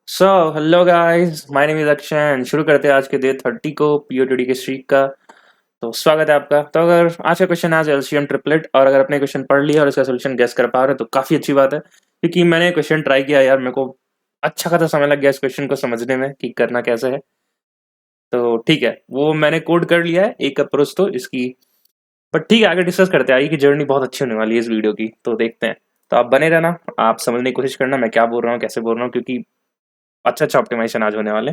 So hello guys, my name is Akshay and शुरू करते हैं आज के डे 30 को पीओटीडी के स्ट्रीक का। तो स्वागत है आपका। तो अगर आज का क्वेश्चन आज एलसीएम ट्रिपलेट, और अगर अपने क्वेश्चन पढ़ लिया और इसका सोल्यूशन गेस कर पा रहे हो तो काफ़ी अच्छी बात है, क्योंकि मैंने क्वेश्चन ट्राई किया यार, मेरे को अच्छा खासा समय लग गया इस क्वेश्चन को समझने में कि करना कैसे है। तो ठीक है, वो मैंने कोड कर लिया है एक अप्रोच तो इसकी। बट ठीक है, आगे डिस्कस करते हैं। आगे की जर्नी बहुत अच्छी होने वाली है इस वीडियो की, तो देखते हैं। तो आप बने रहना, आप समझने की कोशिश करना मैं क्या बोल रहा हूँ, कैसे बोल रहा हूँ, क्योंकि अच्छा अच्छा ऑप्टिमाइजेशन आज होने वाले।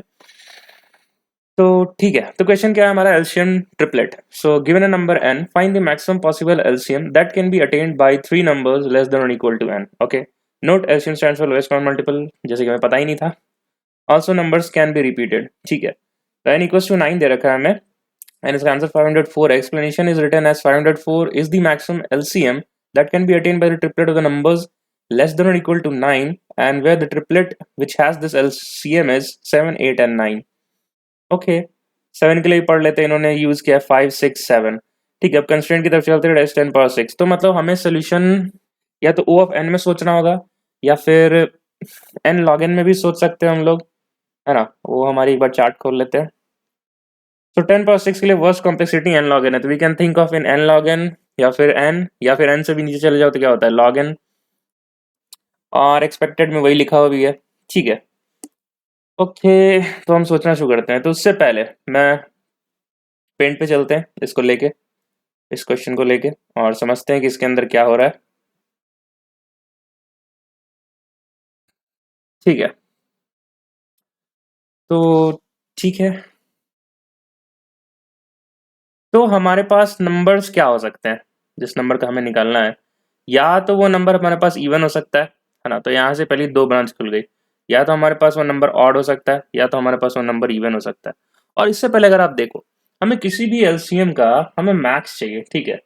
तो ठीक है, तो क्वेश्चन क्या है हमारा, LCM triplet. So given a number n, find the maximum possible LCM that can be attained by three numbers less than or equal to n। Okay, note LCM stands for lowest common multiple, जैसे कि हमें पता ही नहीं था। Also numbers can be repeated. ठीक है, तो n इक्वल्स टू 9 दे रखा है हमें एंड इसका answer 504। Explanation is written as 504 is the maximum LCM that can be attained by the triplet of the numbers less than or equal to 9 and where the triplet which has this LCM is 7, 8 and 9। Okay, 7 के लिए भी पढ़ लेते हैं, इन्होंने use किया 5, 6, 7। ठीक है, अब कंस्ट्रेंट की तरफ चलते हैं, 10 पावर 6। तो मतलब हमें सोल्यूशन या तो ओ ऑफ एन में सोचना होगा या फिर एन लॉग एन में भी सोच सकते हैं हम लोग, है ना। वो हमारी एक बार चार्ट खोल लेते हैं। तो 10 पावर 6 के लिए worst complexity n log n है, तो we can think of in n log n या फिर एन से भी नीचे चले जाओ तो क्या होता है लॉग एन, और एक्सपेक्टेड में वही लिखा हुआ भी है। ठीक है, ओके, तो हम सोचना शुरू करते हैं। तो उससे पहले मैं पेंट पे चलते हैं इसको लेके, इस क्वेश्चन को लेके, और समझते हैं कि इसके अंदर क्या हो रहा है। ठीक है, तो ठीक है, तो हमारे पास नंबर्स क्या हो सकते हैं जिस नंबर का हमें निकालना है। या तो वो नंबर हमारे पास इवन हो सकता है ना, तो यहाँ से पहले दो ब्रांच खुल गई। या तो हमारे पास वो नंबर ऑड हो सकता है, या तो हमारे पास वो नंबर इवन हो सकता है। और इससे पहले अगर आप देखो, हमें किसी भी एलसीएम का हमें मैक्स चाहिए। ठीक है,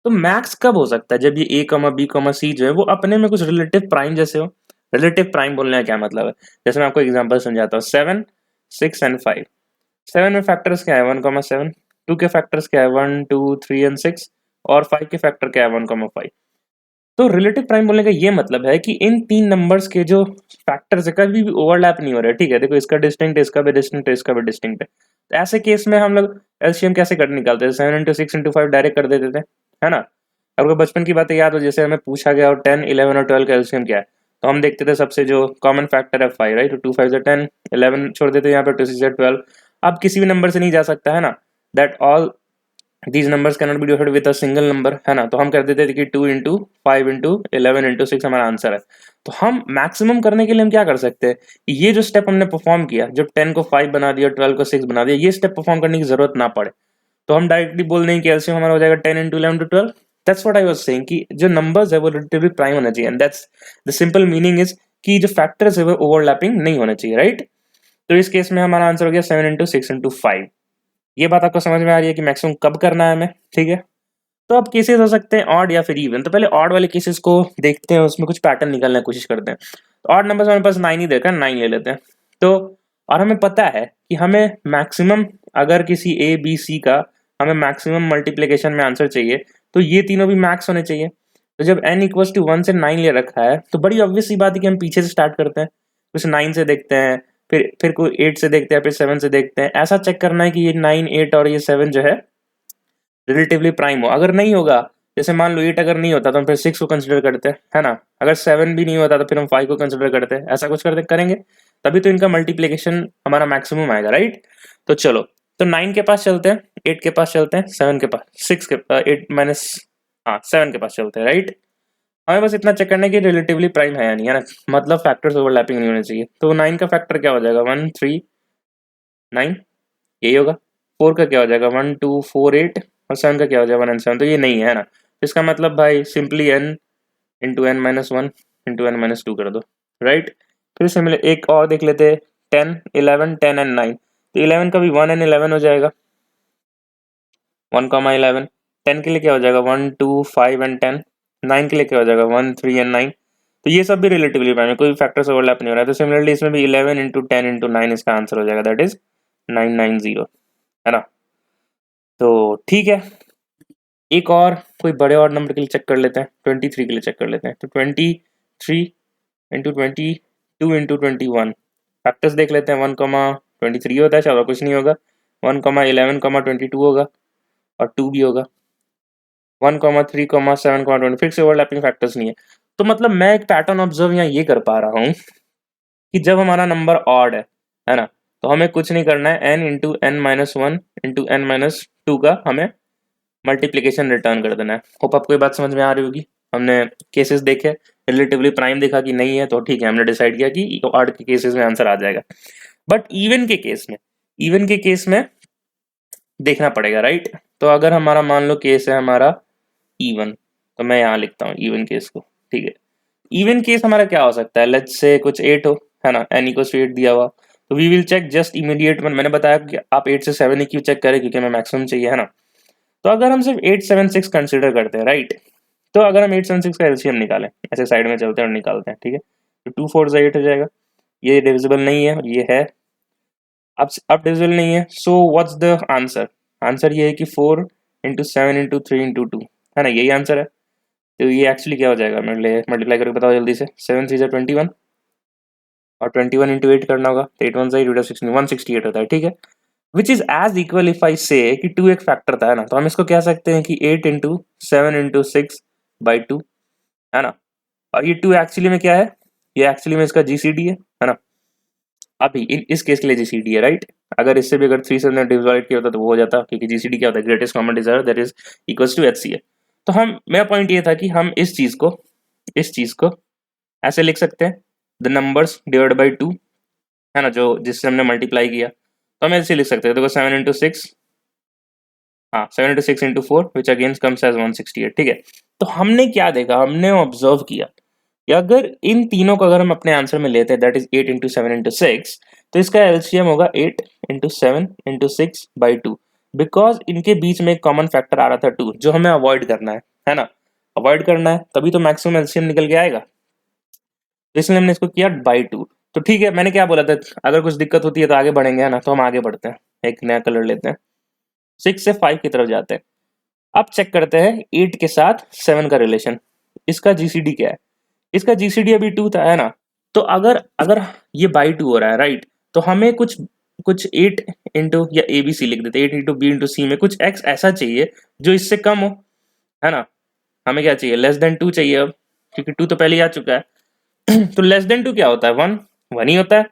तो मैक्स कब हो सकता है, जब ये ए कमा बी कमा सी जो है वो अपने में कुछ रिलेटिव प्राइम जैसे हो। रिलेटिव प्राइम बोलने का क्या मतलब है, जैसे मैं आपको एग्जांपल समझाता हूँ। 7, 6 एंड 5। 7 में फैक्टर्स क्या है, 1, 7। 2 के फैक्टर्स क्या है, 1, 2, 3 एंड 6। और 5 के फैक्टर क्या है, 1, 5। तो रिलेटिव प्राइम बोलने का ये मतलब है कि इन तीन नंबर्स के जो फैक्टर्स है कभी भी ओवरलैप नहीं हो रहे। ठीक है, देखो इसका डिस्टिंक्ट है, इसका भी डिस्टिंक्ट है, इसका भी डिस्टिंक्ट है। तो ऐसे केस में हम लोग एलसीएम कैसे कर निकालते हैं, 7 इंटू 6 इंटू 5 डायरेक्ट कर देते थे, है ना। अगर बचपन की बातें याद हो, जैसे हमें पूछा गया और 10, 11 और 12 का एलसीएम क्या है, तो हम देखते थे सबसे जो कॉमन फैक्टर है 5, राइट। तो 2 5 10, 11 छोड़ देते यहाँ पे, 2 6 12। अब किसी भी नंबर से नहीं जा सकता, है ना। That all these numbers cannot be divided with a single number, है ना। तो हम कर देते थे कि 2 इंटू 5 इंटू 11 इंटू 6 हमारा आंसर है। तो हम मैक्सिमम करने के लिए हम क्या कर सकते हैं, ये जो स्टेप हमने परफॉर्म किया, जब 10 को 5 बना दिया, 12 को 6 बना दिया, ये स्टेप परफॉर्म करने की जरूरत ना पड़े, तो हम डायरेक्टली बोल देंगे कि एलसीएम हमारा हो जाएगा 10 into 11 into 12। That's what I was saying कि जो नंबर्स है वो रिलेटिवली प्राइम होना चाहिए, and that's the simple meaning is कि जो फैक्टर्स है वो ओवरलैपिंग नहीं होना चाहिए, राइट। तो इस केस में हमारा आंसर हो गया 7 इंटू 6 इंटू 5। ये बात आपको समझ में आ रही है कि मैक्सिमम कब करना है हमें। ठीक है, तो अब केसेस हो सकते हैं ऑड या फिर इवन। तो पहले ऑड वाले केसेस को देखते हैं, उसमें कुछ पैटर्न निकालने की कोशिश करते हैं। तो ऑड नंबर हमारे पास 9 ही देखा, 9 ले लेते हैं। तो और हमें पता है कि हमें मैक्सिमम, अगर किसी ए बी सी का हमें मैक्सिमम मल्टीप्लीकेशन में आंसर चाहिए, तो ये तीनों भी मैक्स होने चाहिए। तो जब n इक्वल्स टू 1 से 9 ले रखा है, तो बड़ी ऑब्वियस सी बात है कि हम पीछे से स्टार्ट करते हैं। कुछ 9 से देखते हैं, फिर कोई 8 से देखते हैं, फिर 7 से देखते हैं। ऐसा चेक करना है कि ये 9, 8 और ये 7 जो है रिलेटिवली प्राइम हो। अगर नहीं होगा, जैसे मान लो 8 अगर नहीं होता तो हम फिर 6 को कंसिडर करते हैं, है ना। अगर 7 भी नहीं होता तो फिर हम 5 को कंसिडर करते हैं। ऐसा कुछ करते करेंगे, तभी तो इनका मल्टीप्लीकेशन हमारा मैक्सिमम आएगा, राइट। तो चलो, तो 9 के पास चलते हैं, 8 के पास चलते हैं, 7 के पास, 6 के 8 माइनस, हाँ 7 के पास चलते हैं, राइट। हमें बस इतना चेक करना है कि रिलेटिवली प्राइम है या नहीं, है ना। मतलब फैक्टर्स ओवरलैपिंग नहीं होने चाहिए। तो 9 का फैक्टर क्या हो जाएगा, 1, 3, 9, यही होगा। 4 का क्या हो जाएगा, 1, 2, 4, 8। और 7 का क्या हो जाएगा, 1 एंड 7। तो ये नहीं है ना। इसका मतलब भाई simply n into n minus one into n minus two कर दो, राइट। फिर से मिले एक और देख लेते हैं, 10, 11, 10 एंड 9। तो 11 का भी 1 एंड 11 हो जाएगा, 1, 11। 10 के लिए क्या हो जाएगा, 1, 2, 5 एंड 10। 9 के लिए क्या हो जाएगा, 1, 3 एंड 9। तो ये सब भी रिलेटिवली प्राइम है, कोई फैक्टर से ओवरलैप नहीं हो रहा है। तो सिमिलरली इसमें भी 11 इंटू 10 इंटू 9 इसका आंसर हो जाएगा, दैट इज 990, है ना। तो ठीक है, एक और कोई बड़े और नंबर के लिए चेक कर लेते हैं, 23 के लिए चेक कर लेते हैं। तो 23 इंटू 22 इंटू 21, फैक्टर्स देख लेते हैं। 1,23 होता है, चलो कुछ नहीं होगा। 1,11,22 होगा और 2 भी होगा। 1,3,7,20 फिर से ओवरलैपिंग फैक्टर्स नहीं है। तो मतलब मैं एक पैटर्न ऑब्जर्व यहाँ ये कर पा रहा हूँ कि जब हमारा नंबर ऑड है ना, तो हमें कुछ नहीं करना है, n into n minus one into n minus two का हमें मल्टीप्लीकेशन रिटर्न कर देना है। होप आपको ये बात समझ में आ रही होगी। हमने केसेस देखे, रिलेटिवली प्राइम देखा कि नहीं है, तो ठीक है, हमने डिसाइड किया कि ऑड के केसेस में आंसर आ जाएगा। बट इवन के केस में देखना पड़ेगा, राइट। तो अगर हमारा मान लो केस है हमारा इवन, तो मैं यहाँ लिखता हूँ इवन केस को, ठीक है। इवन केस हमारा क्या हो सकता है, लेट्स से कुछ 8 हो, है ना, n इक्वल्स टू 8 दिया हुआ, तो we will check just immediate one. मैंने बताया कि आप 8 से 7 ही क्यों चेक करें, क्योंकि हमें मैक्सिमम चाहिए, है ना। तो अगर हम सिर्फ 876 कंसिडर करते हैं, राइट, तो अगर हम 876 का एलसीएम निकालें, ऐसे साइड में चलते हैं और निकालते हैं, ठीक है, तो 2 4 से 8 हो जाएगा। ये डिविजिबल नहीं है और ये है, अब डिविजिबल नहीं है, so what's the answer. Answer ये है कि 4 इंटू 7 इंटू 3 इंटू 2, है ना, यही आंसर है। तो ये एक्चुअली क्या हो जाएगा, मल्टीप्लाई करके बताओ जल्दी से। 7 3 21 और 21 इंटू 8 करना होगा, तो 8 1 8 8 16 168 होता है, ठीक है। Which is as equal if I say कि 2 एक फैक्टर था, है ना, तो हम इसको कह सकते हैं कि 8 इंटू 7 इंटू 6 बाई 2, है ना। और ये 2 एक्चुअली में क्या है, ये एक्चुअली में इसका जीसीडी है ना। अभी इस केस के लिए जीसीडी है, राइट। अगर इससे भी अगर 3 से डिवाइड किया होता तो वो हो जाता, क्योंकि जीसीडी क्या होता है, greatest common divisor, that is equals to HCA. तो हम, मेरा पॉइंट ये था कि हम इस चीज को ऐसे लिख सकते हैं, द नंबर्स डिवाइड बाई 2, है ना, जो जिससे हमने मल्टीप्लाई किया, तो हम ऐसे लिख सकते हैं। देखो 7 इंटू 6, हाँ 7 इंटू 6 इंटू 4 विच अगेंस्ट कम्स एज 168, ठीक है। तो हमने क्या देखा, हमने ऑब्जर्व किया कि अगर इन तीनों को अगर हम अपने आंसर में लेते हैं, दैट इज 8 इंटू 7 इंटू 6, तो इसका एलसीएम होगा 8 इंटू 7 इंटू 6 बाई 2, बिकॉज इनके बीच में एक कॉमन फैक्टर आ रहा था 2, जो हमें अवॉइड करना है ना, अवॉइड करना है, तभी तो मैक्सिमम एलसीएम निकल के आएगा। तो इसलिए हमने इसको किया बाई 2। तो ठीक है, मैंने क्या बोला था, अगर कुछ दिक्कत होती है तो आगे बढ़ेंगे, है ना, तो हम आगे बढ़ते हैं, एक नया कलर लेते हैं, 6 से 5 की तरफ जाते हैं। अब चेक करते हैं 8 के साथ 7 का रिलेशन, इसका जीसीडी क्या है। इसका जीसीडी अभी 2 था, है ना। तो अगर अगर ये बाई 2 हो रहा है, राइट, तो हमें कुछ कुछ 8 इंटू या ए बी सी लिख देते, 8 इंटू बी इंटू सी में कुछ एक्स ऐसा चाहिए जो इससे कम हो, है ना। हमें क्या चाहिए, लेस देन 2 चाहिए अब, क्योंकि 2 तो पहले ही आ चुका है। तो लेस देन 2 क्या होता है, 1 1 ही होता है।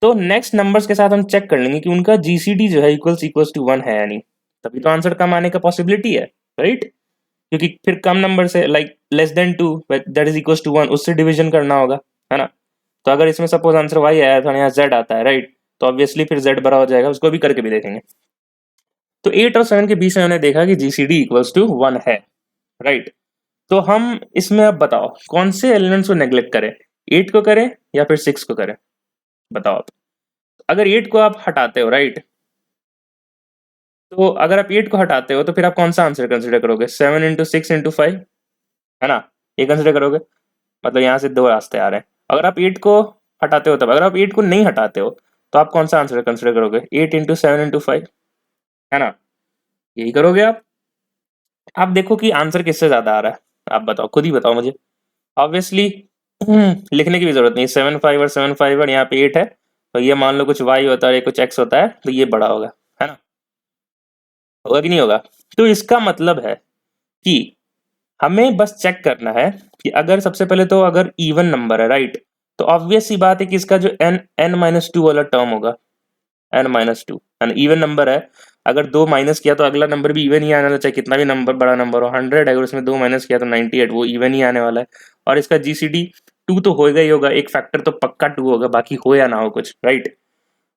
तो नेक्स्ट नंबर्स के साथ हम चेक कर लेंगे कि उनका जीसीडी जो है इक्वल्स टू 1 है या नहीं, तभी तो आंसर कम आने का पॉसिबिलिटी है, राइट। क्योंकि फिर कम नंबर से, like less than 2 that is equals to 1, उससे डिवीजन करना होगा, है ना। तो अगर इसमें सपोज आंसर वाई आया था, यहाँ जेड आता है, राइट, तो ऑब्वियसली फिर जेड बड़ा हो जाएगा, उसको भी करके भी देखेंगे। तो 8 और 7 के बीच में हमने देखा कि जीसीडी इक्वल्स टू 1 है, राइट। तो हम इसमें अब बताओ कौन से एलिमेंट्स को नेग्लेक्ट करें, 8 को करें या फिर 6 को करें, बताओ आप। अगर 8 को आप हटाते हो, राइट, तो अगर आप 8 को हटाते हो तो फिर आप कौन सा आंसर कंसिडर करोगे, 7 इंटू 6 इंटू 5, है ना, ये कंसिडर करोगे। मतलब यहाँ से दो रास्ते आ रहे हैं। अगर आप 8 को हटाते हो तब, अगर आप 8 को नहीं हटाते हो तो आप कौन सा आंसर कंसिडर करोगे, 8 इंटू 7 इंटू 5, है ना, यही करोगे आप। आप देखो कि आंसर किससे ज्यादा आ रहा है, आप बताओ, खुद ही बताओ मुझे। ऑब्वियसली लिखने की भी जरूरत नहीं, 7 5 और 7 5 और यहाँ पे 8 है, तो ये मान लो कुछ y होता है, कुछ x होता है, तो ये बड़ा होगा, है ना, होगा कि नहीं होगा। तो इसका मतलब है कि हमें बस चेक करना है कि अगर सबसे पहले तो अगर इवन नंबर है, राइट, तो ऑब्वियस सी बात है कि इसका जो n माइनस टू वाला टर्म होगा, n minus to, and even number है, अगर दो माइनस किया तो अगला नंबर भी इवन ही आने वाला, चाहे कितना भी नंबर बड़ा नंबर हो। 100 अगर उसमें दो माइनस किया तो 98, वो इवन ही आने वाला है। और इसका जीसीडी 2 तो होगा ही होगा, एक फैक्टर तो पक्का 2 होगा, बाकी हो या ना हो कुछ, राइट।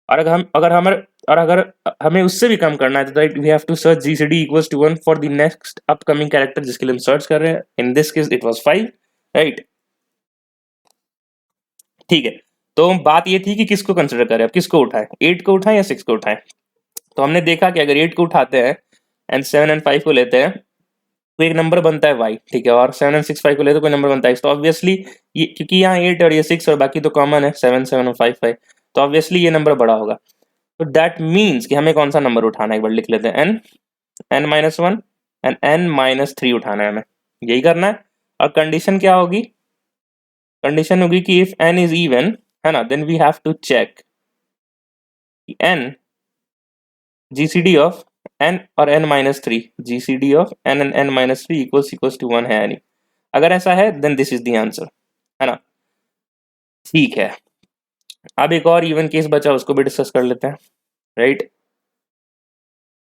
और अगर हमें उससे भी कम करना है तो right, we have to search GCD equals to 1 for the next upcoming character जिसके लिए हम सर्च कर रहे हैं। In this case it was 5, right, ठीक है। तो बात ये थी कि किसको कंसिडर करें, अब किसको उठाएं, 8 को उठाएं या 6 को उठाएं। तो हमने देखा कि अगर 8 को उठाते हैं एंड 7 एंड 5 को लेते हैं तो एक नंबर बनता है y, ठीक है, और 7 एंड 6 5 को लेते तो कोई नंबर बनता है x। तो ऑब्वियसली ये, क्योंकि यहाँ 8 और ये 6 और बाकी तो कॉमन है, 7 7 और 5 5, तो ऑब्वियसली ये नंबर बड़ा होगा। तो दैट मीन्स कि हमें कौन सा नंबर उठाना है, एक बार लिख लेते हैं, n minus one and n minus three उठाना है हमें, यही करना है। और कंडीशन क्या होगी, कंडीशन होगी कि इफ n इज इवन है ना, then we have to check n GCD of n और n minus three, GCD of n and n minus three equals to one है या नहीं। अगर ऐसा है then this is the answer, है ना। ठीक है, अब एक और इवन केस बचा, उसको भी डिस्कस कर लेते हैं, राइट।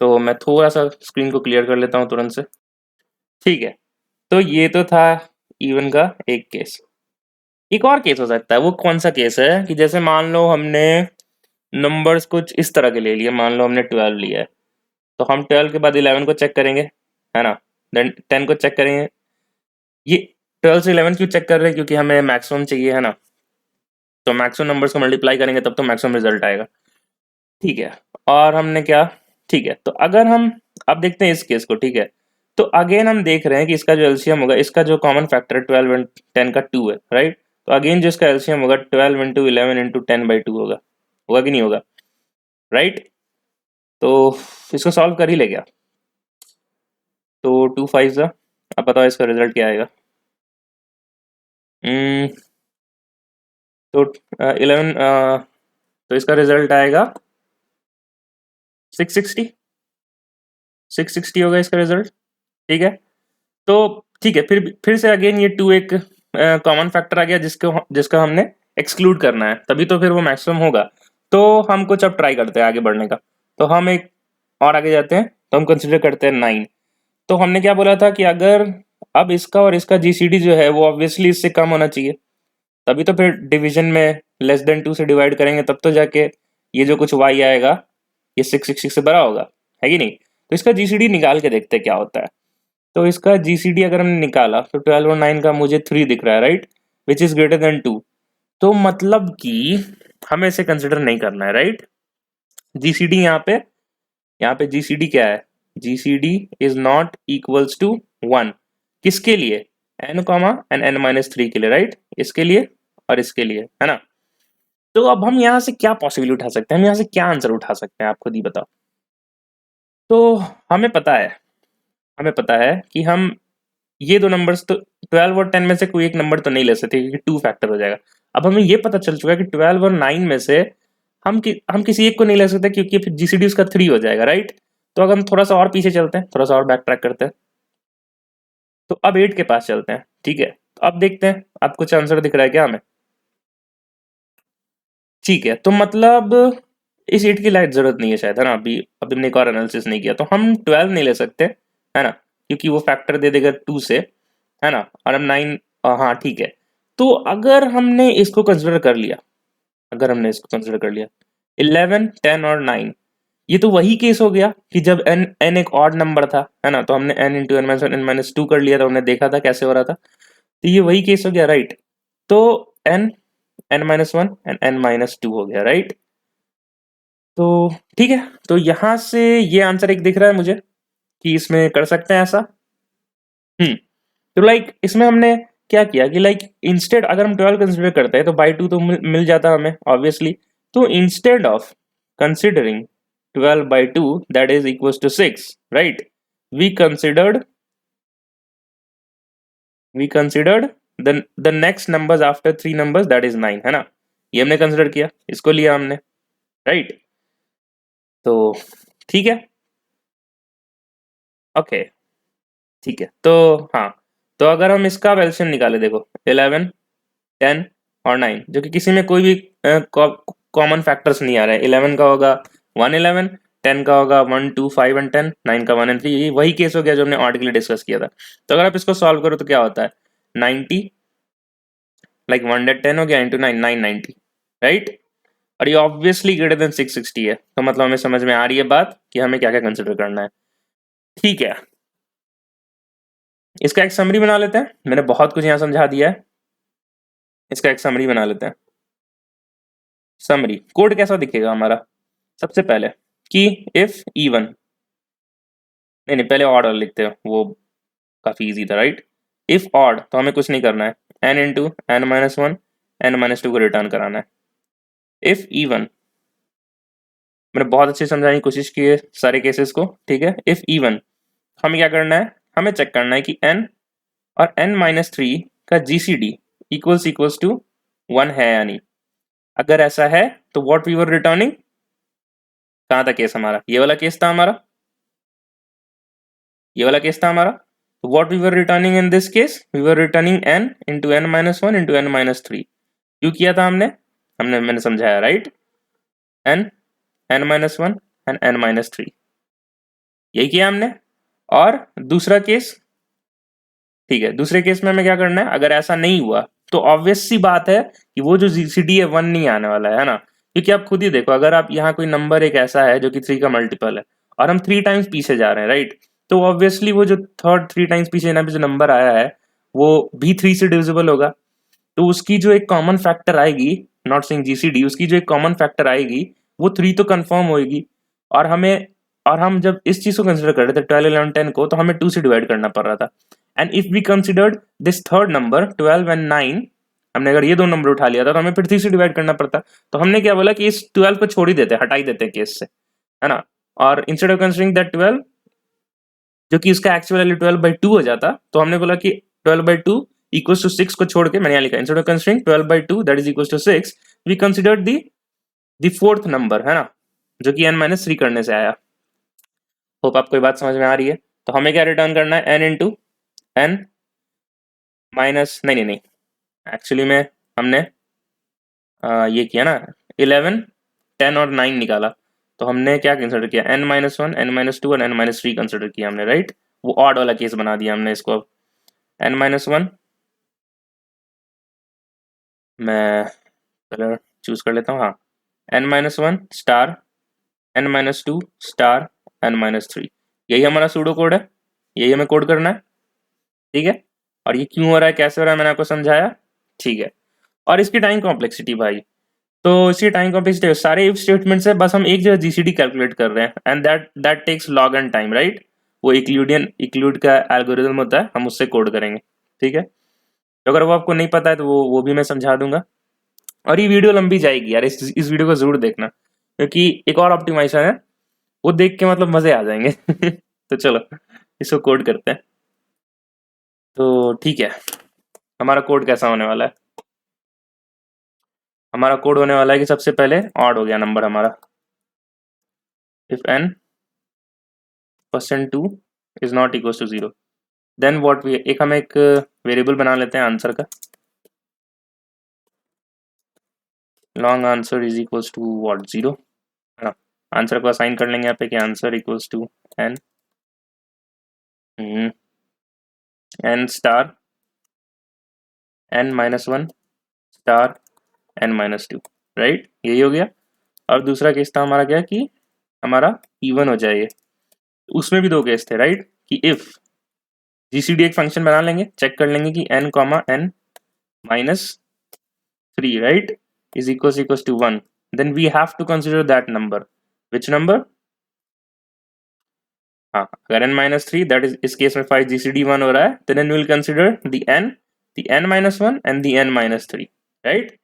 तो मैं थोड़ा सा स्क्रीन को क्लियर कर लेता हूँ तुरंत से। ठीक है, तो ये तो था इवन का एक केस। एक और केस हो सकता है, वो कौन सा केस है कि जैसे मान लो हमने नंबर्स कुछ इस तरह के ले लिए, मान लो हमने 12 लिया है, तो हम 12 के बाद 11 को चेक करेंगे, है ना, देन 10 को चेक करेंगे। ये 12 से 11 क्यों चेक कर रहे हैं, क्योंकि हमें मैक्सिमम चाहिए, है ना, तो मैक्सिमम नंबर्स को मल्टीप्लाई करेंगे तब तो मैक्सिमम रिजल्ट आएगा। ठीक है, और हमने क्या, ठीक है, तो अगर हम अब देखते हैं इस केस को, ठीक है, तो अगेन हम देख रहे हैं कि इसका जो एलसीएम होगा, इसका जो कॉमन फैक्टर है 12 एंड 10 का 2 है, राइट। तो अगेन जो इसका एलसीएम होगा 12 इंटू 11 इंटू 10/2 होगा, होगा कि नहीं होगा, राइट। तो इसको सॉल्व कर ही ले गया, तो 2 5 ज़ा, अब बताओ इसका रिजल्ट क्या आएगा। हम्म, तो 11, तो इसका रिजल्ट आएगा 660, 660 होगा इसका रिजल्ट। ठीक है, तो ठीक है, फिर से अगेन ये 2 एक कॉमन फैक्टर आ गया जिसका हमने एक्सक्लूड करना है, तभी तो फिर वो मैक्सिमम होगा। तो हम कुछ अब ट्राई करते हैं आगे बढ़ने का, तो हम एक और आगे जाते हैं, तो हम कंसिडर करते हैं 9। तो हमने क्या बोला था कि अगर अब इसका और इसका जीसीडी जो है वो ऑब्वियसली इससे कम होना चाहिए, तभी तो फिर डिवीजन में लेस देन 2 से डिवाइड करेंगे, तब तो जाके ये जो कुछ y आएगा ये 666 से बड़ा होगा, है कि नहीं। तो इसका जीसीडी निकाल के देखते हैं क्या होता है। तो इसका जीसीडी अगर हमने निकाला तो 12 और 9 का मुझे 3 दिख रहा है, right, which is greater than 2। तो मतलब कि हमें इसे कंसिडर नहीं करना है, राइट। जीसीडी यहाँ पे जीसीडी क्या है, GCD is not equals to 1, किसके लिए, n comma n n minus three के लिए, राइट, इसके लिए और इसके लिए, है ना। तो अब हम यहाँ से क्या पॉसिबिलिटी उठा सकते हैं, हम यहाँ से क्या आंसर उठा सकते हैं, आप खुद ही बताओ। तो हमें पता है, हमें पता है कि हम ये दो नंबर्स तो 12 और 10 में से कोई एक नंबर तो नहीं ले सकते, क्योंकि 2 फैक्टर हो जाएगा। अब हमें ये पता चल चुका है कि 12 और 9 में से हम किसी एक को नहीं ले सकते, क्योंकि फिर जीसीडी उसका 3 हो जाएगा, राइट। तो अगर हम थोड़ा सा और पीछे चलते हैं, थोड़ा सा और बैक ट्रैक करते हैं, तो अब 8 के पास चलते हैं, ठीक है। तो अब देखते हैं अब कुछ आंसर दिख रहा है क्या हमें। ठीक है, तो मतलब इस 8 की लाइट जरूरत नहीं है शायद, है ना, अभी अभी हमने एक और एनालिसिस नहीं किया, तो हम 12 नहीं ले सकते, है ना, क्योंकि वो फैक्टर दे देगा 2 से, है ना, और हम 9, हाँ ठीक है। तो अगर हमने इसको कंसिडर कर लिया, अगर हमने इसको कंसिडर कर लिया 11 10 और 9, ये तो वही केस हो गया कि जब n एक ऑड नंबर था, है ना, तो हमने n into n minus n minus two कर लिया था, हमने देखा था कैसे हो रहा था। तो ये वही केस हो गया, राइट। तो n n minus one and n minus to हो गया, राइट। तो ठीक है, तो यहां से ये आंसर एक दिख रहा है मुझे कि इसमें कर सकते हैं ऐसा। तो लाइक इसमें हमने क्या किया कि लाइक इंस्टेड अगर हम 12 कंसिडर करते हैं तो बाई टू तो मिल जाता हमें ऑब्वियसली। तो instead of considering 12 by 2 that is equals to 6, right, we considered we considered the next numbers after 3 numbers, that is 9, है ना, ये हमने कंसिडर किया, इसको लिया हमने, राइट। तो ठीक है, ओके, ठीक है, तो हाँ, तो अगर हम इसका एलसीएम निकाले, देखो 11 10 और 9, जो कि किसी में कोई भी कॉमन फैक्टर्स नहीं आ रहा है। 11 का होगा 111, 10 का होगा 1 2 5 एंड 10, 9 का 1 एंड 3, ये वही केस हो गया जो हमने ऑड के लिए डिस्कस किया था। तो अगर आप इसको सॉल्व करो तो क्या होता है, 90 लाइक 110 हो गया इंटू 9 990, राइट। और ये ऑब्वियसली ग्रेटर देन 660 है, तो मतलब हमें समझ में आ रही है बात कि हमें क्या क्या कंसिडर करना है। ठीक है, इसका एक समरी बना लेते हैं, मैंने बहुत कुछ यहाँ समझा दिया है, इसका एक समरी बना लेते हैं। समरी कोड कैसा दिखेगा हमारा, सबसे पहले कि इफ इवन, नहीं नहीं, पहले ऑर्डर लिखते हैं, वो काफी इजी था, राइट। इफ ऑड तो हमें कुछ नहीं करना है, n into n minus one n minus two को रिटर्न कराना है। इफ इवन, मैंने बहुत अच्छे समझाने की कोशिश की है सारे केसेस को, ठीक है। इफ इवन हमें क्या करना है, हमें चेक करना है कि एन और एन माइनस थ्री का जीसीडी इक्वल्स इक्वल्स टू 1 है या नहीं। अगर ऐसा है तो व्हाट वी वर रिटर्निंग, कहाँ था केस हमारा, ये वाला केस था हमारा, ये वाला केस था हमारा। तो what we were returning in this case, we were returning n into n minus one into n minus three. क्यों किया था हमने, मैंने समझाया right, n, n minus one and n minus three, यही किया हमने। और दूसरा केस, ठीक है, दूसरे केस में हमें क्या करना है, अगर ऐसा नहीं हुआ तो ऑब्वियस सी बात है कि वो जो जीसीडी है वन नहीं आने वाला है ना। क्योंकि आप खुद ही देखो, अगर आप यहाँ कोई नंबर एक ऐसा है जो कि थ्री का मल्टीपल है और हम थ्री टाइम्स पीछे जा रहे हैं राइट, तो ऑब्वियसली वो जो थर्ड थ्री टाइम्स पीछे यहाँ पे जो नंबर आया है वो भी थ्री से डिविजिबल होगा। तो उसकी जो एक कॉमन फैक्टर आएगी, नॉट सेइंग जीसीडी, उसकी जो एक कॉमन फैक्टर आएगी वो थ्री तो कंफर्म होएगी। और हमें, और हम जब इस चीज को कंसिडर कर रहे थे 12 11 10 को, तो हमें 2 से डिवाइड करना पड़ रहा था। And if we considered this third number 12 and 9, हमने अगर ये दो नंबर उठा लिया था तो हमें फिर 3 से डिवाइड करना पड़ता। तो हमने क्या बोला कि इस 12 को छोड़ ही देते, हटा ही देते केस से, है ना। और इंस्टेड ऑफ कंसिडरिंग दैट 12, जो कि इसका एक्चुअल वैल्यू 12/2 हो जाता, तो हमने बोला कि 12/2 इक्वल्स टू 6 को छोड़ के मैंने यहाँ लिखा, instead of considering 12/2 that is equals to 6, we considered the fourth number, है ना, जो कि n माइनस थ्री करने से आया। होप आपको ये बात समझ में आ रही है। तो हमें क्या रिटर्न करना है, n इंटू एन माइनस, नहीं नहीं नहीं, एक्चुअली में हमने ये किया ना, 11 10 और 9 निकाला। तो हमने क्या कंसिडर किया, n minus one, n minus to और n माइनस थ्री कंसिडर किया हमने राइट। वो ऑड वाला केस बना दिया हमने इसको। अब n माइनस वन, मैं कलर चूज कर लेता हूँ, हाँ, n minus one star, n minus to star, n minus three, यही हमारा सूडो कोड है, यही हमें कोड करना है, ठीक है। और ये क्यों हो रहा है, कैसे हो रहा है, मैंने आपको समझाया, ठीक है। और इसकी टाइम कॉम्प्लेक्सिटी भाई, तो इसकी टाइम कॉम्प्लेक्सिटी सारे इफ स्टेटमेंट से बस हम एक जगह जीसीडी कैलकुलेट कर रहे हैं, and that takes log and time right. वो इक्लूड का एल्गोरिथम होता है, हम उससे कोड करेंगे, ठीक है। तो अगर वो आपको नहीं पता है तो वो भी मैं समझा दूंगा। और ये वीडियो लंबी जाएगी यार, इस वीडियो को जरूर देखना, क्योंकि एक और ऑप्टिमाइजेशन है, वो देख के मतलब मजे आ जाएंगे। तो चलो इसको कोड करते हैं। तो ठीक है, हमारा कोड कैसा होने वाला है, हमारा कोड होने वाला है कि सबसे पहले ऑड हो गया नंबर हमारा, if n percent two is not equal to zero, then what we, एक हम एक वेरिएबल बना लेते हैं आंसर का, long answer is equals to what, zero, है ना। आंसर को असाइन कर लेंगे यहाँ पे कि answer equals to n, n star n minus one star n minus two, right, यही हो गया। और दूसरा केस था हमारा क्या, कि हमारा इवन हो जाए, उसमें भी दो केस थे राइट, कि इफ जीसीडी एक फंक्शन बना लेंगे, चेक कर लेंगे कि n comma n minus three right is equals to one, then we have to consider that number, which number, हाँ, अगर n minus three, that is इस केस में फाइव जीसीडी वन हो रहा है, then we'll consider the n minus one and the n minus three, right.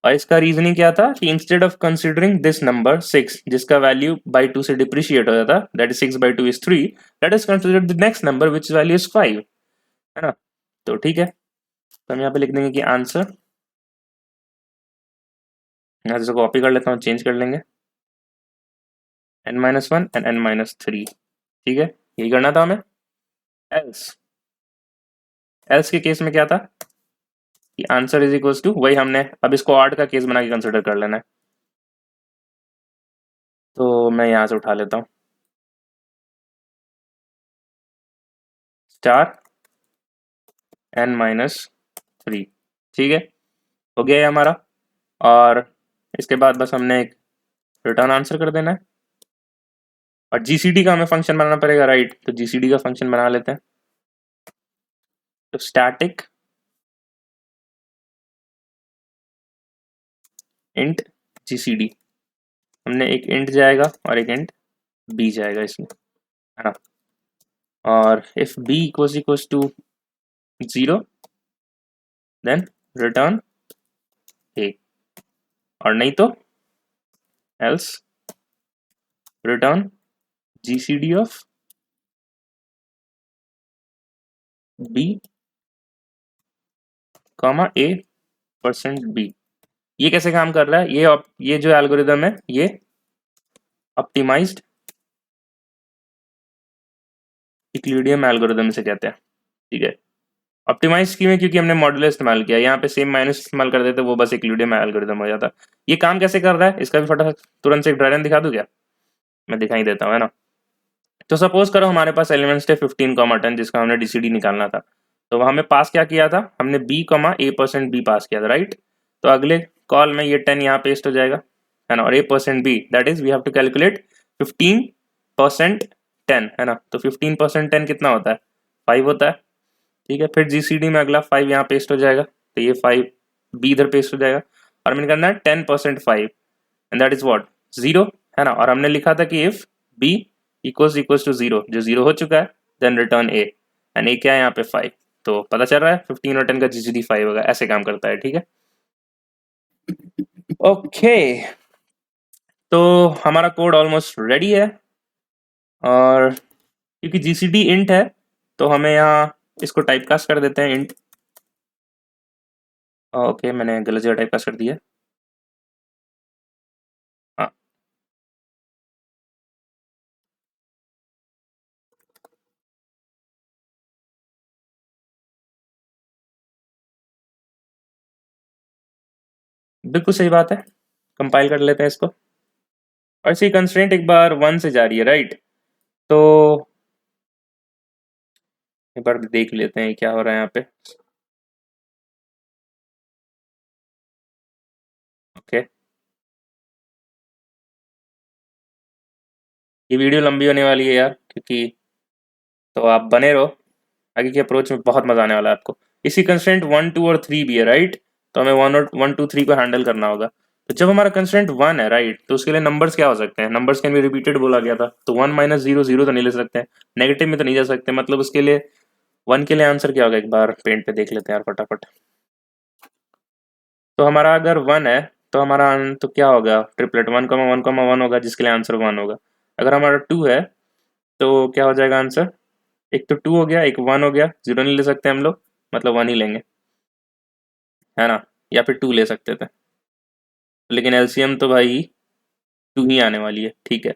और इसका reasoning क्या था कि instead of considering this number six, जिसका वैल्यू बाई टू से डिप्रिशिएट हो जाता, that is six by two is three, that is consider the next number which value is five, है ना। तो ठीक है, तो हम यहाँ पे लिख देंगे कि आंसर, यहाँ से कॉपी कर लेता हूँ, चेंज कर लेंगे, n minus one and n minus three, ठीक है, यही करना था हमें। एल्स, एल्स के केस में क्या था कि आंसर इज इक्वल्स टू, वही हमने अब इसको ऑड का केस बना के कंसिडर कर लेना है। तो मैं यहाँ से उठा लेता हूँ, स्टार n माइनस थ्री, ठीक है, हो गया है हमारा। और इसके बाद बस हमने एक रिटर्न आंसर कर देना है, और जीसीडी का हमें फंक्शन बनाना पड़ेगा राइट, तो जीसीडी का फंक्शन बना लेते हैं। तो स्टैटिक इंट जीसीडी, हमने एक इंट जाएगा और एक इंट बी जाएगा इसमें, है ना। और if B equals to zero, then return A, और नहीं तो else return GCD of B comma A percent B, ये कैसे काम कर रहा है, ये जो एल्गोरिदम है ये ऑप्टिमाइज्ड यूक्लिडियन एल्गोरिदम से कहते हैं, ठीक है। ऑप्टिमाइज क्यों है, क्योंकि हमने मॉड्यूलर इस्तेमाल किया, यहाँ पे सेम माइनस इस्तेमाल कर देते वो बस यूक्लिडियन एल्गोरिदम हो जाता। ये काम कैसे कर रहा है इसका भी फटाफट तुरंत से एक ड्रायग्राम दिखा दूं क्या, मैं दिखाई देता हूँ, है ना। तो सपोज करो हमारे पास एलिमेंट्स थे 15, 10 जिसका हमने डीसीडी निकालना था। तो हमें पास क्या किया था, हमने b,a%b पास किया था, राइट। तो अगले कॉल में ये 10 यहाँ पेस्ट हो जाएगा, है ना, और a%b that is we have to calculate 15% 10, है ना। तो 15% 10 कितना होता है, 5 होता है, ठीक है। फिर जीसीडी में अगला 5 यहाँ पेस्ट हो जाएगा, तो ये 5 बी इधर पेस्ट हो जाएगा, और हमें करना है 10% 5 एंड दैट इज व्हाट 0, है ना। और हमने लिखा था कि इफ बी इक्वल्स टू 0, जो 0 हो चुका है, देन रिटर्न ए, एंड ए क्या है यहाँ पे 5। तो पता चल रहा है 15 और 10 का जीसीडी 5 होगा, ऐसे काम करता है, ठीक है। ओके, तो हमारा कोड ऑलमोस्ट रेडी है, और क्योंकि जीसीडी इंट है तो हमें यहाँ इसको टाइपकास्ट कर देते हैं इंट। ओके, मैंने गलत जगह टाइपकास्ट कर दिया। हाँ, बिल्कुल सही बात है, कंपाइल कर लेते हैं इसको। और इसी कंस्ट्रेंट एक बार 1 से जा रही है, राइट। तो एक बार देख लेते हैं क्या हो रहा है यहाँ पे। ओके, ये वीडियो लंबी होने वाली है यार, क्योंकि तो आप बने रहो, आगे की अप्रोच में बहुत मजा आने वाला है आपको। इसी कंस्ट्रेंट 1, 2 और 3 भी है, राइट। तो हमें 1, 2, 3 को हैंडल करना होगा। तो जब हमारा कंस्ट्रेंट 1 है, राइट, तो उसके लिए नंबर्स क्या हो सकते हैं, नंबर्स कैन बी रिपीटेड बोला गया था। तो 1 - 0 0 तो नहीं ले सकते हैं, नेगेटिव में तो नहीं जा सकते, मतलब उसके लिए 1 के लिए आंसर क्या होगा, एक बार पेंट पे देख लेते हैं यार फटाफट। तो हमारा अगर 1 है तो हमारा तो क्या होगा, ट्रिपलेट 1, 1, 1 होगा, जिसके लिए आंसर 1 होगा। अगर हमारा 2 है तो क्या हो जाएगा आंसर, एक तो 2 हो गया, एक 1 हो गया, 0 नहीं ले सकते हम लोग, मतलब 1 ही लेंगे, है ना, या फिर 2 ले सकते थे, लेकिन एलसीएम तो भाई 2 ही आने वाली है, ठीक है।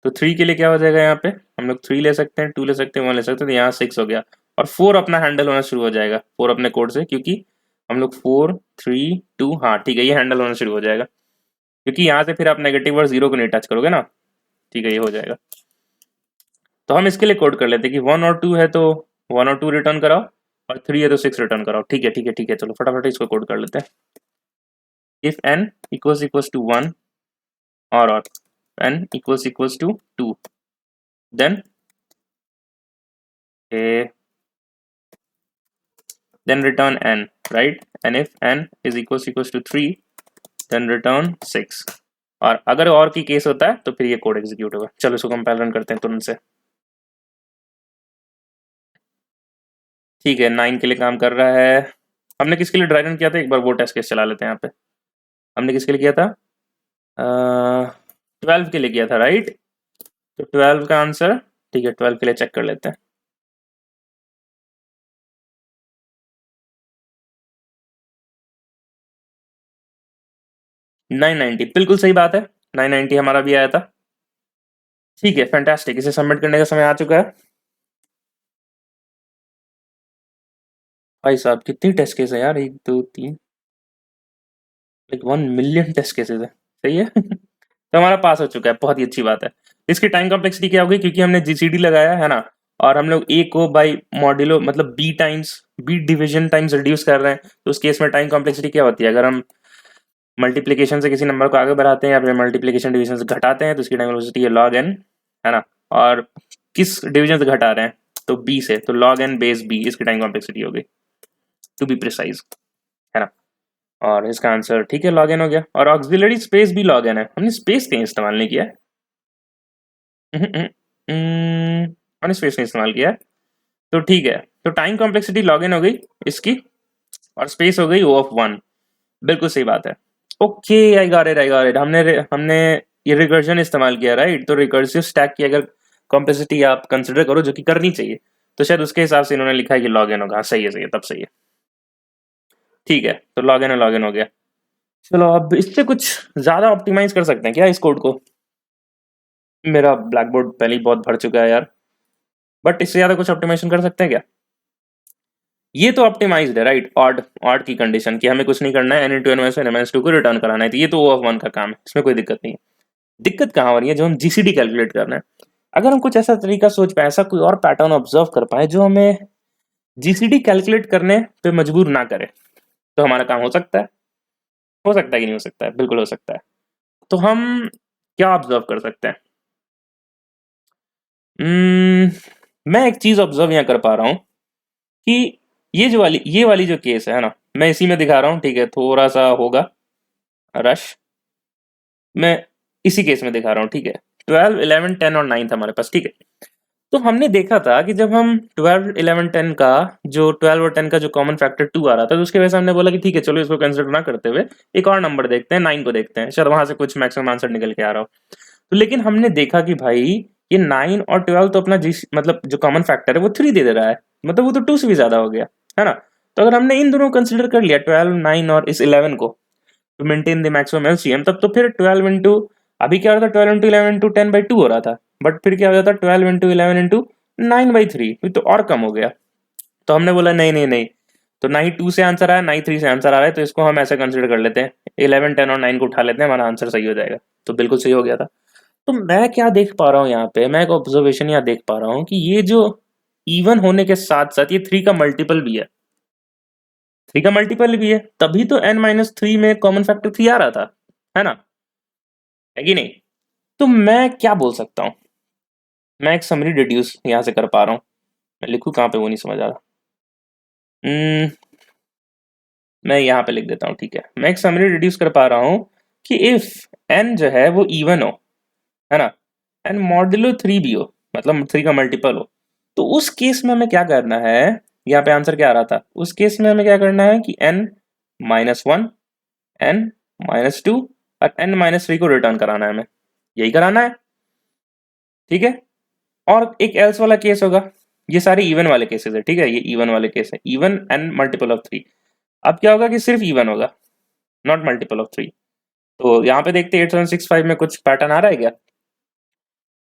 तो 3 के लिए क्या हो जाएगा, यहाँ पे हम लोग 3 ले सकते हैं, 2 ले सकते हैं, 1 ले सकते हैं, तो यहाँ 6 हो गया। और 4 अपना हैंडल होना शुरू हो जाएगा, 4 अपने कोड से, क्योंकि हम लोग 4, 3, 2, हाँ ठीक है, ये हैंडल होना शुरू हो जाएगा, क्योंकि यहाँ से फिर आप नेगेटिव और 0 को नहीं टच करोगे ना, ठीक है, ये हो जाएगा। तो हम इसके लिए कोड कर लेते हैं कि 1 और 2 है तो 1 और 2 रिटर्न कराओ, और 3 है तो 6 रिटर्न कराओ, ठीक है ठीक है ठीक है। चलो फटाफट इसको कोड कर लेते हैं। इफ n इक्वल्स टू 1 और n equals to 2, then a then return n, right, and if n is equals to 3 then return 6। और अगर और की केस होता है तो फिर ये कोड एग्जीक्यूट होगा। चलो इसको कंपाइल रन करते हैं तुरंत से। ठीक है, 9 के लिए काम कर रहा है। हमने किसके लिए ड्राई रन किया था, एक बार वो टेस्ट केस चला लेते हैं यहाँ पे। हमने किसके लिए किया था, 12 के लिए किया था, राइट। तो 12 का आंसर, ठीक है, 12 के लिए चेक कर लेते हैं। नाइन 990 बिल्कुल सही बात है, 990 हमारा भी आया था। ठीक है, फैंटास्टिक, इसे सबमिट करने का समय आ चुका है। भाई साहब कितनी टेस्ट केस है यार, 1, 2, 3, लाइक 1 मिलियन टेस्ट केसेस है, सही है। तो हमारा पास हो चुका है, बहुत ही अच्छी बात है। इसकी टाइम कॉम्प्लेक्सिटी क्या होगी, क्योंकि हमने जीसीडी लगाया है ना, और हम लोग ए को बाई मॉड्यूलो मतलब बी डिवीजन टाइम्स रिड्यूस कर रहे हैं, तो उस केस में टाइम कॉम्प्लेक्सिटी क्या होती है, अगर हम मल्टीप्लीकेशन से किसी नंबर को आगे बढ़ाते हैं या फिर मल्टीप्लीकेशन डिवीजन से घटाते हैं तो इसकी टाइम कॉम्प्लेक्सिटी है log n, है ना। और किस डिवीजन से घटा रहे हैं, तो बी से, तो log n बेस बी इसकी टाइम कॉम्प्लेक्सिटी होगी, टू बी प्रिसाइज, है ना। और इसका आंसर ठीक है log n हो गया। और ऑक्सिलरी स्पेस भी log n है, हमने स्पेस कहीं इस्तेमाल नहीं किया है, हमने स्पेस नहीं इस्तेमाल किया है, तो ठीक है। तो टाइम कॉम्प्लेक्सिटी log n हो गई इसकी, और स्पेस हो गई O of 1, बिल्कुल सही बात है। ओके, आई गॉट इट, हमने हमने ये रिकर्जन इस्तेमाल किया, राइट। तो रिकर्सिव स्टैक की अगर कॉम्प्लेक्सिटी आप कंसिडर करो, जो कि करनी चाहिए, तो शायद उसके हिसाब से इन्होंने लिखा है कि log n होगा। हाँ, सही है, तब सही है, ठीक है। तो log n हो गया। चलो अब इससे कुछ ज्यादा ऑप्टिमाइज कर सकते हैं क्या इस कोड को? मेरा ब्लैक बोर्ड पहले ही बहुत भर चुका है यार, बट इससे ज्यादा कुछ ऑप्टिमाइजेशन कर सकते हैं क्या? ये तो ऑप्टिमाइज्ड है राइट, ऑड ऑड की कंडीशन कि हमें कुछ नहीं करना है, n into n minus n minus two को रिटर्न कराना है, तो ये तो ओ ऑफ वन का काम है, इसमें कोई दिक्कत नहीं है। दिक्कत कहाँ हो रही है, जो हम जीसीडी कैलकुलेट करना है। अगर हम कुछ ऐसा तरीका सोच पाए, ऐसा कोई और पैटर्न ऑब्जर्व कर पाए जो हमें जीसीडी कैलकुलेट करने पे मजबूर ना करे, तो हमारा काम हो सकता है। हो सकता है कि नहीं हो सकता है? बिल्कुल हो सकता है। तो हम क्या ऑब्जर्व कर सकते हैं? मैं एक चीज ऑब्जर्व यहाँ कर पा रहा हूँ कि ये वाली जो केस है ना, मैं इसी में दिखा रहा हूँ, ठीक है, थोड़ा सा होगा रश, मैं इसी केस में दिखा रहा हूँ, ठीक है। 12 11 10 और 9 था हमारे पास, ठीक है। तो हमने देखा था कि जब हम 12 11 10 का जो 12 और 10 का जो कॉमन फैक्टर 2 आ रहा था, तो उसके वजह से हमने बोला कि ठीक है चलो इसको कंसिडर ना करते हुए एक और नंबर देखते हैं, 9 को देखते हैं, शायद वहां से कुछ मैक्सिमम आंसर निकल के आ रहा हो। तो लेकिन हमने देखा कि भाई ये 9 और 12 तो अपना मतलब जो कॉमन फैक्टर है वो 3 दे दे रहा है, मतलब वो तो 2 से भी ज्यादा हो गया, है ना। तो अगर हमने इन दोनों को कंसिडर कर लिया, 12 9 और इस 11 को, to maintain the maximum LCM, तब तो फिर 12 इंटू, अभी क्या हो रहा था, 12 इंटू 11 इंटू 10/2 हो रहा था, बट फिर क्या हो जाता 12 इंटू 11 इंटू 9/3, फिर तो और कम हो गया। तो हमने बोला नहीं नहीं नहीं, तो ना ही 2 से आंसर आया ना ही 3 से आंसर आ रहा है, तो इसको हम ऐसे कंसिडर कर लेते हैं, 11 10 और 9 को उठा लेते हैं, हमारा आंसर सही हो जाएगा। तो बिल्कुल सही हो गया था। तो मैं क्या देख पा रहा हूँ यहाँ पे, मैं एक ऑब्जर्वेशन यहाँ देख पा रहा हूँ कि ये जो इवन होने के साथ साथ ये 3 का मल्टीपल भी है, 3 का मल्टीपल भी है, तभी तो n-3 में कॉमन फैक्टर 3 आ रहा था, है ना, है कि नहीं? तो मैं क्या बोल सकता हूँ, मैं एक समरी डिड्यूस यहाँ से कर पा रहा हूँ, मैं लिखूँ कहाँ पे वो नहीं समझ आ रहा। हम्म, मैं यहाँ पे लिख देता हूँ, ठीक है। मैं एक समरी डिड्यूस कर पा रहा हूँ कि इफ n जो है वो इवन हो, है ना, एंड मॉड्यूलो 3 भी हो, मतलब 3 का मल्टीपल हो, तो उस केस में हमें क्या करना है, यहाँ पे आंसर क्या आ रहा था, उस केस में हमें क्या करना है कि n-1 n-2 और n-3 को रिटर्न कराना है, हमें यही कराना है, ठीक है। और एक एल्स वाला केस होगा, ये सारे इवन वाले केसेस है, ठीक है, ये इवन वाले केस है, इवन एंड मल्टीपल ऑफ 3। अब क्या होगा कि सिर्फ इवन होगा, नॉट मल्टीपल ऑफ 3। तो यहाँ पे देखते हैं 8765 में कुछ पैटर्न आ रहा है क्या?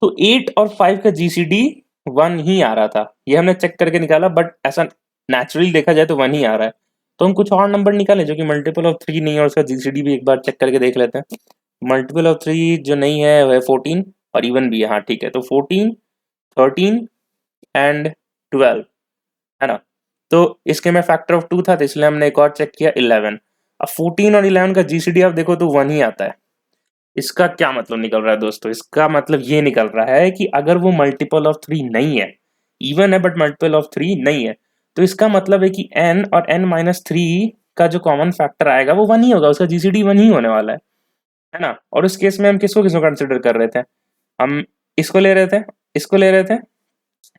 तो 8 और 5 का जीसीडी 1 ही आ रहा था, ये हमने चेक करके निकाला, बट ऐसा नेचुरली देखा जाए तो 1 ही आ रहा है। तो हम कुछ और नंबर निकालें जो कि मल्टीपल ऑफ 3 नहीं है, और उसका जीसीडी भी एक बार चेक करके देख लेते हैं। मल्टीपल ऑफ 3 जो नहीं है वह 14 और इवन भी है, हाँ ठीक है, तो 14 13 एंड 12, है ना। तो इसके में फैक्टर ऑफ 2 था, तो इसलिए हमने एक और चेक किया 11। अब 14 और 11 का जीसीडी आप देखो तो 1 ही आता है। इसका क्या मतलब निकल रहा है दोस्तों, इसका मतलब ये निकल रहा है कि अगर वो मल्टीपल ऑफ 3 नहीं है, इवन है बट मल्टीपल ऑफ 3 नहीं है, तो इसका मतलब है कि n और n-3 का जो कॉमन फैक्टर आएगा वो 1 ही होगा, उसका जीसीडी 1 ही होने वाला है ना। और उस केस में हम किसको किसको कंसिडर कर रहे थे, हम इसको ले रहे थे, इसको ले रहे थे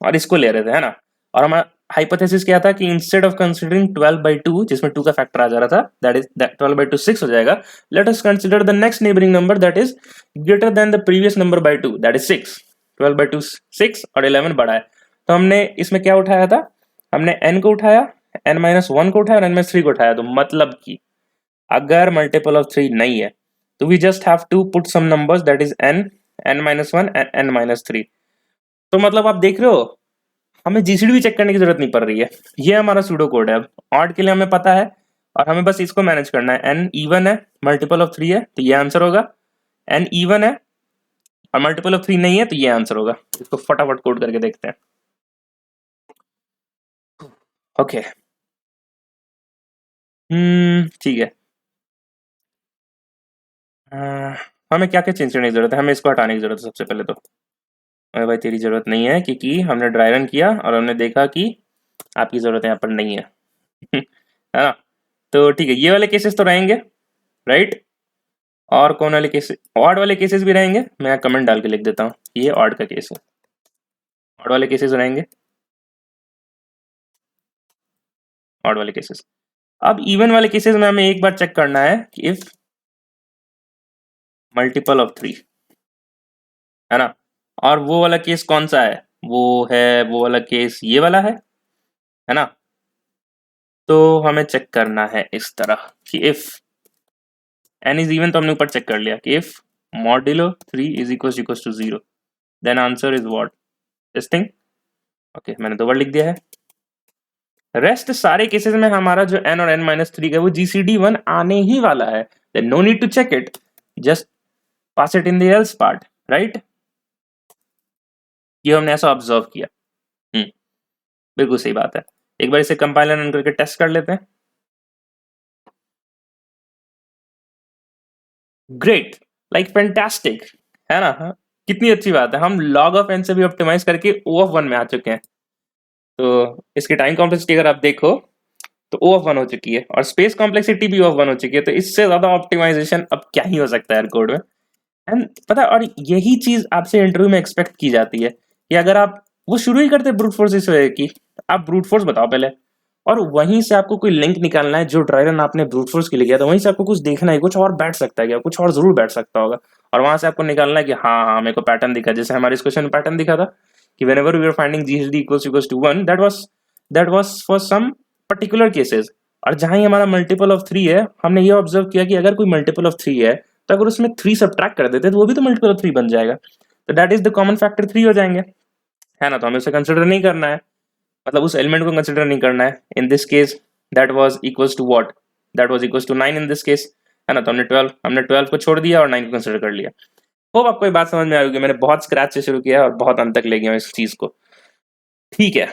और इसको ले रहे थे, है ना। और हमारा हाइपोथेसिस क्या था कि इंस्टेड ऑफ कंसीडरिंग 12/2 जिसमें 2 का फैक्टर आ जा रहा था, दैट इज 12/2 6 हो जाएगा, let us consider the next neighbouring number that is greater than the previous number by 2, that is 6। 12/2 6 और 11 बड़ा है, तो हमने इसमें क्या उठाया था, हमने n को उठाया, n-1 को उठाया और n-3 को उठाया। तो मतलब कि अगर मल्टीपल ऑफ 3 नहीं है, तो we just have to put some numbers that is n n-1 and n-3। तो मतलब आप देख रहे हो, हमें जीसीडी भी चेक करने की जरूरत नहीं पड़ रही है, ये हमारा सूडो कोड है। अब ऑड के लिए हमें पता है, और हमें बस इसको मैनेज करना है, एन इवन है, मल्टीपल ऑफ 3 है, तो ये आंसर होगा, एन इवन है और मल्टीपल ऑफ 3 नहीं है, तो ये आंसर होगा। इसको फटाफट कोड करके देखते हैं। ओके, ठीक है। हमें क्या क्या चेंज करने की जरूरत है, हमें इसको हटाने की जरूरत है सबसे पहले तो। अरे भाई तेरी जरूरत नहीं है, क्योंकि हमने ड्राई रन किया और हमने देखा कि आपकी जरूरत यहाँ पर नहीं है है ना। तो ठीक है, ये वाले केसेस तो रहेंगे, राइट। और कौन वाले केसेस, ऑड वाले केसेस भी रहेंगे, मैं कमेंट डाल के लिख देता हूँ, ये ऑड का केस है, ऑड वाले केसेस रहेंगे, ऑड वाले केसेस। अब इवन वाले केसेस में हमें एक बार चेक करना है कि इफ मल्टीपल ऑफ 3, है ना। और वो वाला केस कौन सा है, वो है वो वाला केस ये वाला है ना। तो हमें चेक करना है इस तरह कि इफ n इज इवन तो हमने ऊपर चेक कर लिया कि if modulo 3 is equal to 0 then answer is what, this thing. Okay, मैंने 2 बार लिख दिया है। रेस्ट सारे केसेस में हमारा जो n और n-3 का वो GCD 1 आने ही वाला है, then no need to check it, just pass it in the else part, right. ये हमने ऐसा ऑब्जर्व किया। बिल्कुल सही बात है। एक बार इसे कंपाइलर रन करके टेस्ट कर लेते हैं। ग्रेट, लाइक फैंटास्टिक, है ना। हाँ, कितनी अच्छी बात है, हम log ऑफ n से भी ऑप्टिमाइज करके O ऑफ 1 में आ चुके हैं। तो इसकी टाइम कॉम्प्लेक्सिटी अगर आप देखो तो O ऑफ 1 हो चुकी है और स्पेस कॉम्प्लेक्सिटी भी O ऑफ 1 हो चुकी है, तो इससे ज्यादा ऑप्टिमाइजेशन अब क्या ही हो सकता है कोड में। एंड पता है, और यही चीज आपसे इंटरव्यू में एक्सपेक्ट की जाती है कि अगर आप वो शुरू ही करते ब्रूट फोर्स इस वे की, आप ब्रूट फोर्स बताओ पहले, और वहीं से आपको कोई लिंक निकालना है जो ड्राई रन आपने ब्रूट फोर्स के लिए किया, तो वहीं से आपको कुछ देखना है, कुछ और बैठ सकता है क्या, कुछ और जरूर बैठ सकता होगा, और वहां से आपको निकालना है कि हाँ हाँ मेरे को पैटर्न दिखा, जैसे हमारे इस क्वेश्चन में पैटर्न दिखा था कि whenever we are finding GCD equals to 1, that was for some particular cases. और जहां ही हमारा मल्टीपल ऑफ 3 है, हमने ये ऑब्जर्व किया कि अगर कोई मल्टीपल ऑफ 3 है तो अगर उसमें 3 सब्ट्रैक्ट कर देते तो वो भी तो मल्टीपल ऑफ 3 बन जाएगा, तो that is the common factor 3 हो जाएंगे, है ना। तो हमें उसे कंसिडर नहीं करना है, मतलब उस एलिमेंट को कंसिडर नहीं करना है। In this case that was equals to what, that was equals to 9 in this case, है ना। तो हमने 12 को छोड़ दिया और 9 को कंसिडर कर लिया। होप आपको ये बात समझ में आ गई। मैंने बहुत स्क्रैच से शुरू किया और बहुत अंत तक ले गया इस चीज को, ठीक है।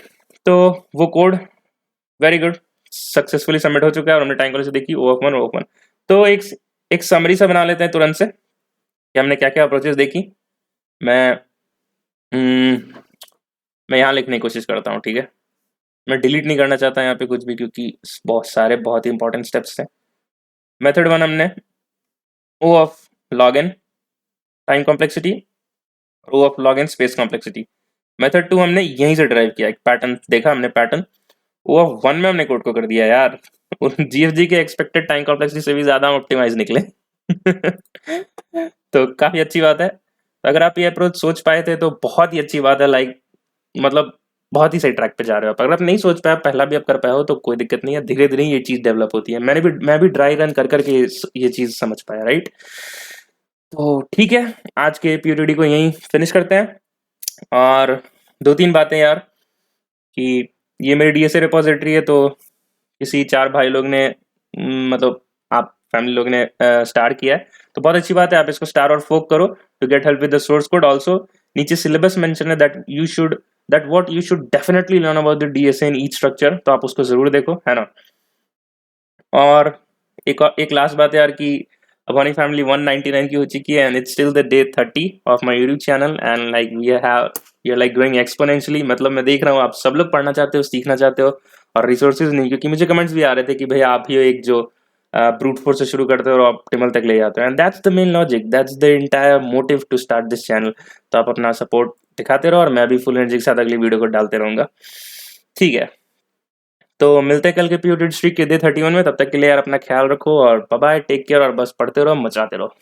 तो वो code very good, successfully submit हो चुका है और हमने टाइम कॉलेज देखी ओ ऑफ 1 ओ ऑफ 1। तो एक समरी सा बना लेते हैं तुरंत से कि हमने क्या क्या अप्रोचेस देखी। मैं मैं यहाँ लिखने की कोशिश करता हूँ, ठीक है। मैं डिलीट नहीं करना चाहता यहाँ पे कुछ भी, क्योंकि बहुत सारे बहुत ही इंपॉर्टेंट स्टेप्स थे। मेथड 1 हमने O of log N time complexity, O of log N space complexity. Method 2 हमने यहीं से ड्राइव किया, एक पैटर्न देखा हमने, पैटर्न ओ ऑफ 1 में हमने कोड को कर दिया यार। जीएफजी के एक्सपेक्टेड टाइम कॉम्प्लेक्सिटी से भी ज्यादा हम ऑप्टिमाइज निकले। तो काफी अच्छी बात है। तो अगर आप ये अप्रोच सोच पाए थे तो बहुत ही अच्छी बात है, लाइक मतलब बहुत ही सही ट्रैक पे जा रहे हो आप। अगर आप नहीं सोच पाए, पहला भी आप कर पाए हो तो कोई दिक्कत नहीं है, धीरे धीरे ये चीज डेवलप होती है। मैं भी ड्राई रन कर करके ये चीज समझ पाया, राइट। तो ठीक है, आज के पीओटीडी को यहीं फिनिश करते हैं। और 2-3 बातें यार, कि ये मेरी डीएसए रिपोजिटरी है, तो किसी 4 भाई लोग ने मतलब आप फैमिली लोग ने स्टार किया है, तो बहुत अच्छी बात है। आप इसको स्टार और फोक करो to get help with the source code. Also नीचे सिलेबस मेंशन है that what you should definitely learn about the DSA in each structure, तो आप उसको जरूर देखो, है ना। और एक लास्ट बात है यार, कि अबानी फैमिली 199 की हो चुकी है and it's still the day 30 of my YouTube channel and like we are like growing exponentially. मतलब मैं देख रहा हूँ आप सब लोग पढ़ना चाहते हो, सीखना चाहते हो, और रिसोर्सेज नहीं, क्योंकि मुझे कमेंट्स भी आ रहे थे कि भाई आप ही हो एक जो ब्रूट फोर्स से शुरू करते हो और ऑप्टिमल तक ले जाते हो, and that's the main logic, that's the entire motive to start this channel. तो आप अपना सपोर्ट दिखाते रहो और मैं भी फुल एनर्जी के साथ अगली वीडियो को डालते रहूंगा, ठीक है। तो मिलते हैं कल के पीओटी स्ट्रीक के डे 31 में। तब तक के लिए यार अपना ख्याल रखो और बाय बाय, टेक केयर, और बस पढ़ते रहो, मचाते रहो।